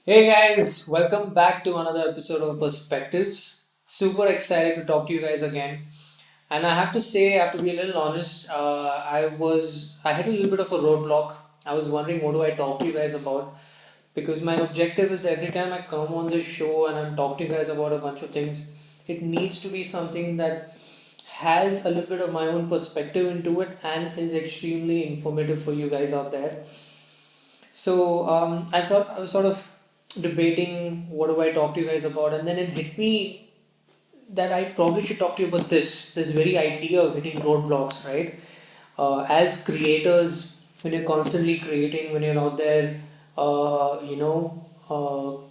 Hey guys, welcome back to another episode of Perspectives. Super excited to talk to you guys again. And I have to say, I have to be a little honest, I had a little bit of a roadblock. I was wondering what do I talk to you guys about because my objective is every time I come on this show and I'm talking to you guys about a bunch of things, it needs to be something that has a little bit of my own perspective into it and is extremely informative for you guys out there. I was sort of debating what do I talk to you guys about, and then it hit me that I probably should talk to you about this very idea of hitting roadblocks, right? As creators, when you're constantly creating, when you're out there,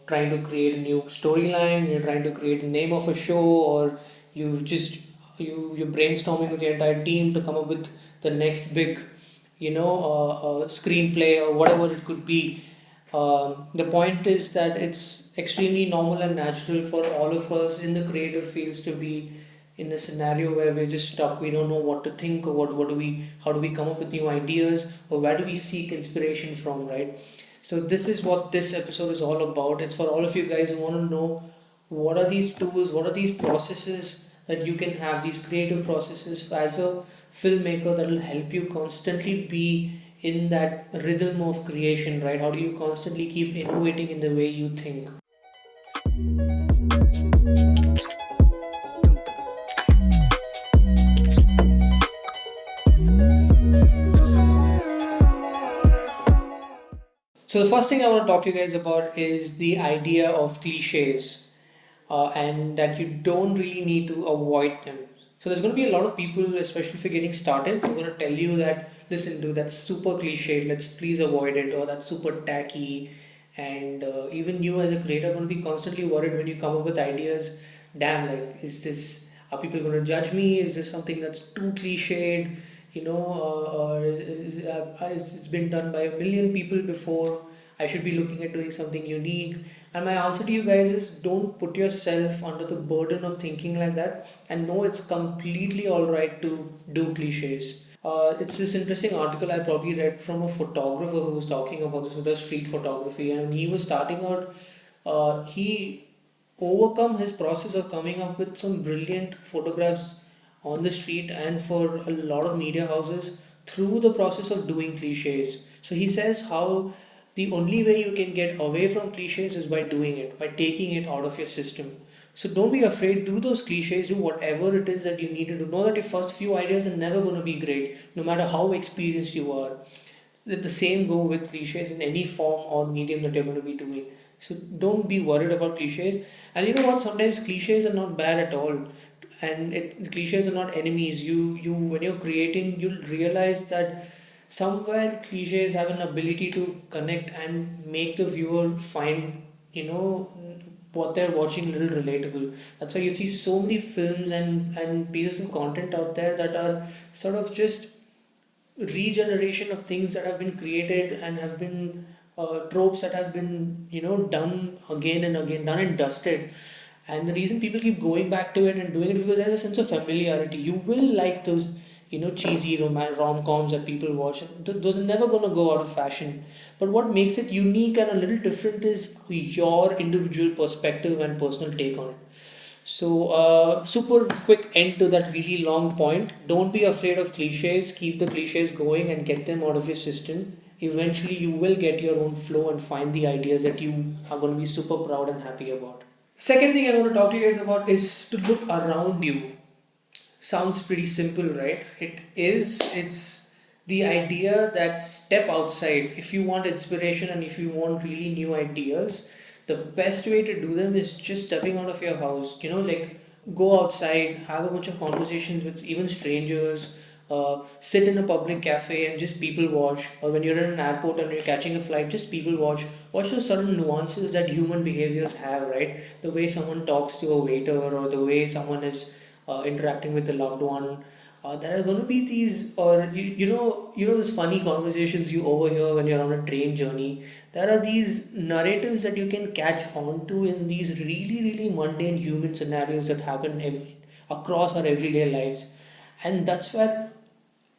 trying to create a new storyline, you're trying to create a name of a show, or you've just you're brainstorming with your entire team to come up with the next big screenplay or whatever it could be. The point is that it's extremely normal and natural for all of us in the creative fields to be in a scenario where we're just stuck. We don't know what to think or what do we how do we come up with new ideas or where do we seek inspiration from, right? So this is what this episode is all about. It's for all of you guys who want to know what are these tools, what are these processes that you can have, these creative processes as a filmmaker that will help you constantly be in that rhythm of creation, right? How do you constantly keep innovating in the way you think? So the first thing I want to talk to you guys about is the idea of cliches, and that you don't really need to avoid them. So there's going to be a lot of people, especially if you're getting started, who are going to tell you that, listen, dude, that's super cliche. Let's please avoid it, or that's super tacky. And even you as a creator are going to be constantly worried when you come up with ideas. Damn, like, is this? Are people going to judge me? Is this something that's too cliched? It's been done by a million people before. I should be looking at doing something unique. And my answer to you guys is don't put yourself under the burden of thinking like that, and know it's completely alright to do cliches. It's this interesting article I probably read from a photographer who was talking about this with the street photography, and he was starting out. He overcome his process of coming up with some brilliant photographs on the street and for a lot of media houses through the process of doing cliches. So he says how the only way you can get away from cliches is by doing it, by taking it out of your system. So don't be afraid, do those cliches, do whatever it is that you need to do. Know that your first few ideas are never going to be great, no matter how experienced you are. The same go with cliches in any form or medium that you're going to be doing. So don't be worried about cliches. And you know what? Sometimes cliches are not bad at all, and cliches are not enemies. You when you're creating, you'll realize that somewhere cliches have an ability to connect and make the viewer find what they're watching a little relatable. That's why you see so many films and pieces of content out there that are sort of just regeneration of things that have been created and have been tropes that have been done again and again, done and dusted. And the reason people keep going back to it and doing it because there's a sense of familiarity. You will like those cheesy rom-coms that people watch. Those are never going to go out of fashion, but what makes it unique and a little different is your individual perspective and personal take on it. So, super quick end to that really long point. Don't be afraid of cliches. Keep the cliches going and get them out of your system. Eventually, you will get your own flow and find the ideas that you are going to be super proud and happy about. Second thing I want to talk to you guys about is to look around you. Sounds pretty simple, right? It is. It's the idea that step outside. If you want inspiration and if you want really new ideas, the best way to do them is just stepping out of your house. Like go outside, have a bunch of conversations with even strangers, sit in a public cafe and just people watch. Or when you're in an airport and you're catching a flight, just people watch. Watch the certain nuances that human behaviors have, right? The way someone talks to a waiter or the way someone is interacting with a loved one. There are going to be these, or those funny conversations you overhear when you're on a train journey. There are these narratives that you can catch on to in these really, really mundane human scenarios that happen across our everyday lives, and that's where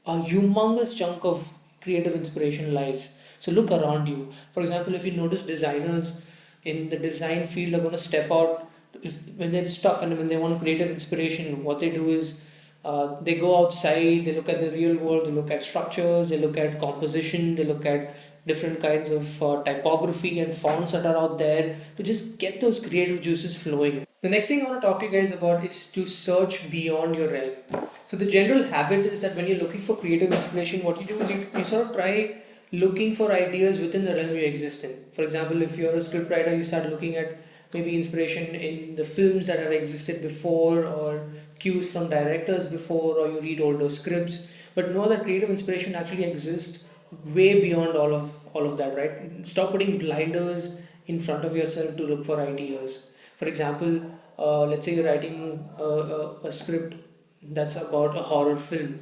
a humongous chunk of creative inspiration lies. So look around you. For example, if you notice designers, in the design field are going to step out when they're stuck and when they want creative inspiration. What they do is they go outside, they look at the real world, they look at structures, they look at composition, they look at different kinds of typography and fonts that are out there to just get those creative juices flowing. The next thing I want to talk to you guys about is to search beyond your realm. So the general habit is that when you're looking for creative inspiration, what you do is you sort of try looking for ideas within the realm you exist in. For example, if you're a scriptwriter, you start looking at maybe inspiration in the films that have existed before, or cues from directors before, or you read older scripts. But know that creative inspiration actually exists way beyond all of that, right? Stop putting blinders in front of yourself to look for ideas. For example, let's say you're writing a script that's about a horror film.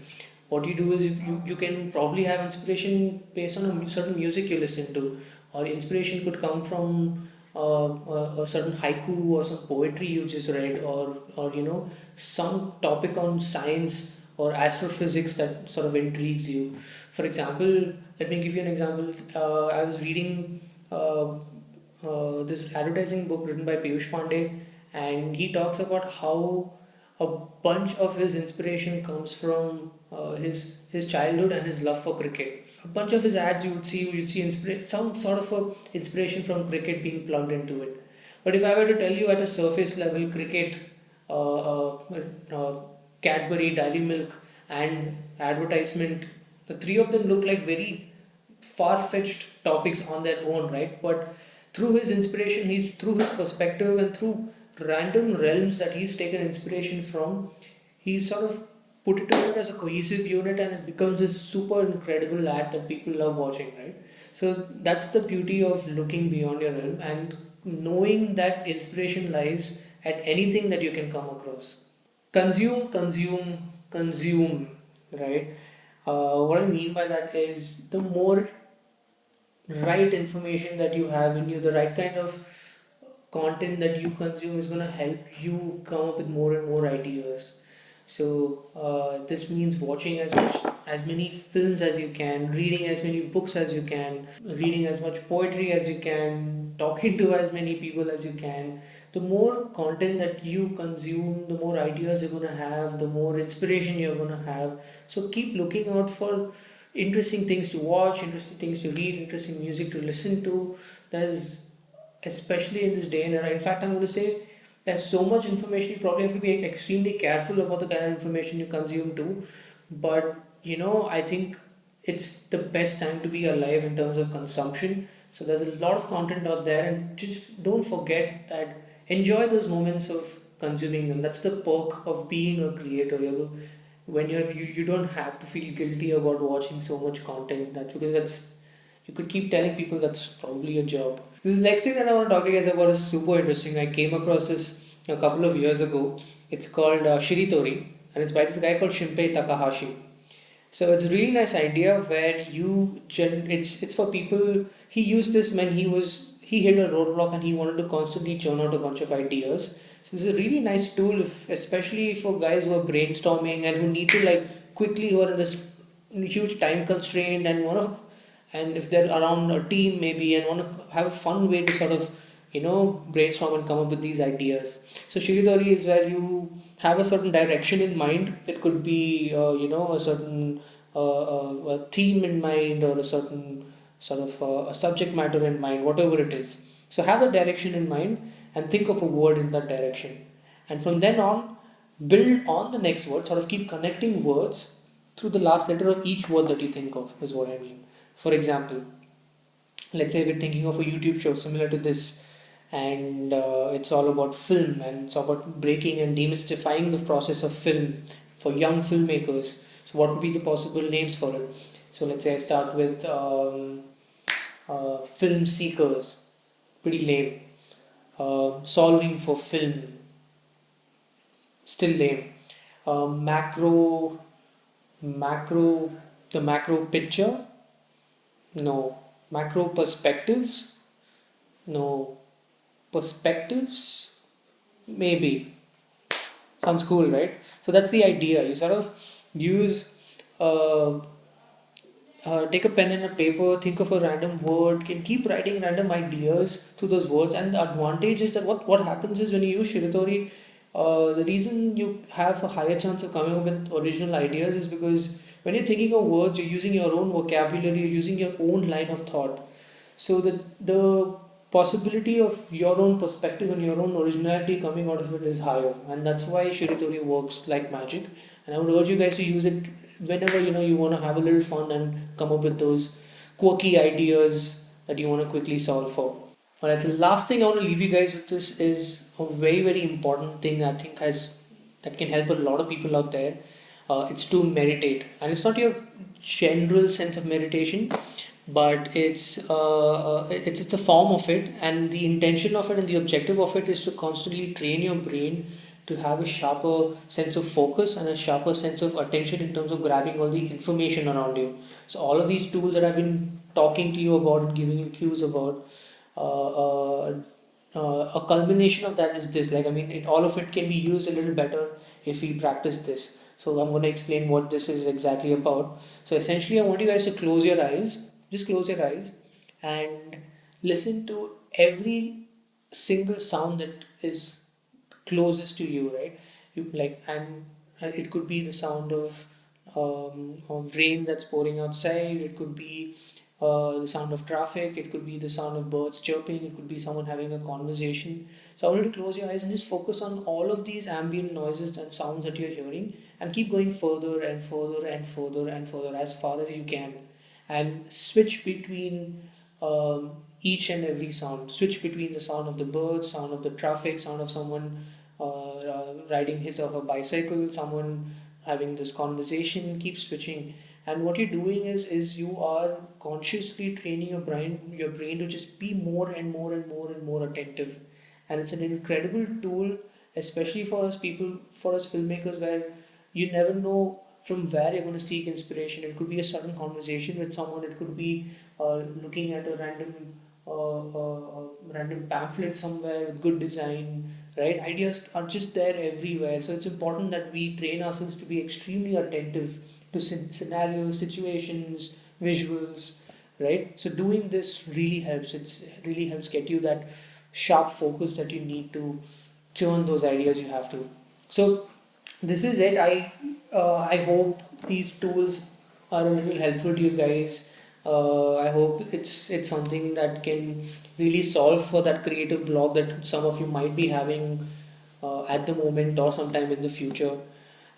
What you do is you can probably have inspiration based on a certain music you listen to, or inspiration could come from a certain haiku or some poetry you just read, or some topic on science or astrophysics that sort of intrigues you. For example, let me give you an example. I was reading this advertising book written by Piyush Pandey, and he talks about how a bunch of his inspiration comes from his childhood and his love for cricket. A bunch of his ads you'd see some sort of a inspiration from cricket being plugged into it. But if I were to tell you at a surface level, cricket, uh, uh, uh, Cadbury, Dairy Milk, and advertisement, the three of them look like very far-fetched topics on their own, right? But through his inspiration, he's through his perspective and through random realms that he's taken inspiration from, he's sort of put it together as a cohesive unit, and it becomes this super incredible ad that people love watching, right? So that's the beauty of looking beyond your realm and knowing that inspiration lies at anything that you can come across. Consume, consume, consume, right? What I mean by that is the more right information that you have in you, the right kind of content that you consume is going to help you come up with more and more ideas. So this means watching as many films as you can, reading as many books as you can, reading as much poetry as you can, talking to as many people as you can. The more content that you consume, the more ideas you're going to have, the more inspiration you're going to have. So keep looking out for interesting things to watch, interesting things to read, interesting music to listen to. There's, especially in this day and era, in fact, I'm going to say there's so much information, you probably have to be extremely careful about the kind of information you consume too. But I think it's the best time to be alive in terms of consumption. So there's a lot of content out there, and just don't forget that enjoy those moments of consuming them. That's the perk of being a creator. When you don't have to feel guilty about watching so much content, that because that's you could keep telling people that's probably a job. This next thing that I want to talk to you guys about is super interesting. I came across this a couple of years ago. It's called Shiritori, and it's by this guy called Shinpei Takahashi. So it's a really nice idea where it's for people. He used this when he hit a roadblock and he wanted to constantly churn out a bunch of ideas. So this is a really nice tool, especially for guys who are brainstorming and who need to like quickly, who are in this huge time constraint and and if they're around a team maybe and want to have a fun way to sort of brainstorm and come up with these ideas. So Shiritori is where you have a certain direction in mind. It could be a certain a theme in mind, or a certain sort of a subject matter in mind, whatever it is. So have the direction in mind and think of a word in that direction, and from then on build on the next word, sort of keep connecting words through the last letter of each word that you think of, is what I mean. For example, let's say we're thinking of a YouTube show similar to this, and it's all about film, and it's about breaking and demystifying the process of film for young filmmakers. So, what would be the possible names for it? So, let's say I start with film seekers, pretty lame. Solving for film, still lame. Macro, macro, the macro picture, no. Macro perspectives, no. Perspectives, maybe. Sounds cool, right? So that's the idea. You sort of use take a pen and a paper, think of a random word, can keep writing random ideas to those words. And the advantage is that what happens is when you use Shiratori, the reason you have a higher chance of coming up with original ideas is because when you're thinking of words, you're using your own vocabulary, you're using your own line of thought. So the possibility of your own perspective and your own originality coming out of it is higher, and that's why Shiritori works like magic. And I would urge you guys to use it whenever you want to have a little fun and come up with those quirky ideas that you want to quickly solve for. Alright, the last thing I want to leave you guys with this is a very important thing I think has that can help a lot of people out there. It's to meditate, and it's not your general sense of meditation, but it's a form of it, and the intention of it and the objective of it is to constantly train your brain to have a sharper sense of focus and a sharper sense of attention in terms of grabbing all the information around you. So all of these tools that I've been talking to you about and giving you cues about, uh, uh, a culmination of that is this. Like, I mean, all of it can be used a little better if we practice this. So I'm going to explain what this is exactly about. So essentially, I want you guys to close your eyes. Just close your eyes and listen to every single sound that is closest to you, right? You like, and it could be the sound of rain that's pouring outside. It could be the sound of traffic. It could be the sound of birds chirping. It could be someone having a conversation. So I want you to close your eyes and just focus on all of these ambient noises and sounds that you're hearing, and keep going further and further and further and further as far as you can, and switch between each and every sound. Switch between the sound of the birds, sound of the traffic, sound of someone riding his or her bicycle, someone having this conversation. Keep switching, and what you're doing is you are consciously training your brain to just be more and more and more and more attentive. And it's an incredible tool, especially for us people, for us filmmakers, where you never know from where you're going to seek inspiration. It could be a sudden conversation with someone. It could be looking at a random pamphlet somewhere with good design. Right? Ideas are just there everywhere. So it's important that we train ourselves to be extremely attentive to scenarios, situations, visuals. Right? So doing this really helps. It really helps get you that sharp focus that you need to churn those ideas you have to. So this is it. I hope these tools are a little helpful to you guys. I hope it's something that can really solve for that creative block that some of you might be having at the moment or sometime in the future.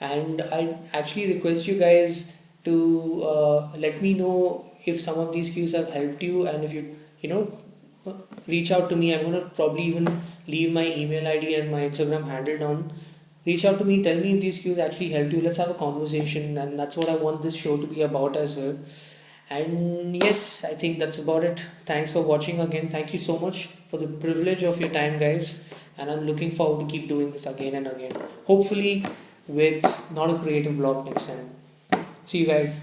And I actually request you guys to let me know if some of these cues have helped you, and if you know reach out to me. I'm gonna probably even leave my email ID and my Instagram handle down. Reach out to me, tell me if these cues actually helped you. Let's have a conversation, and that's what I want this show to be about as well. And yes, I think that's about it. Thanks for watching again. Thank you so much for the privilege of your time, guys. And I'm looking forward to keep doing this again and again. Hopefully, with not a creative block next time. See you guys.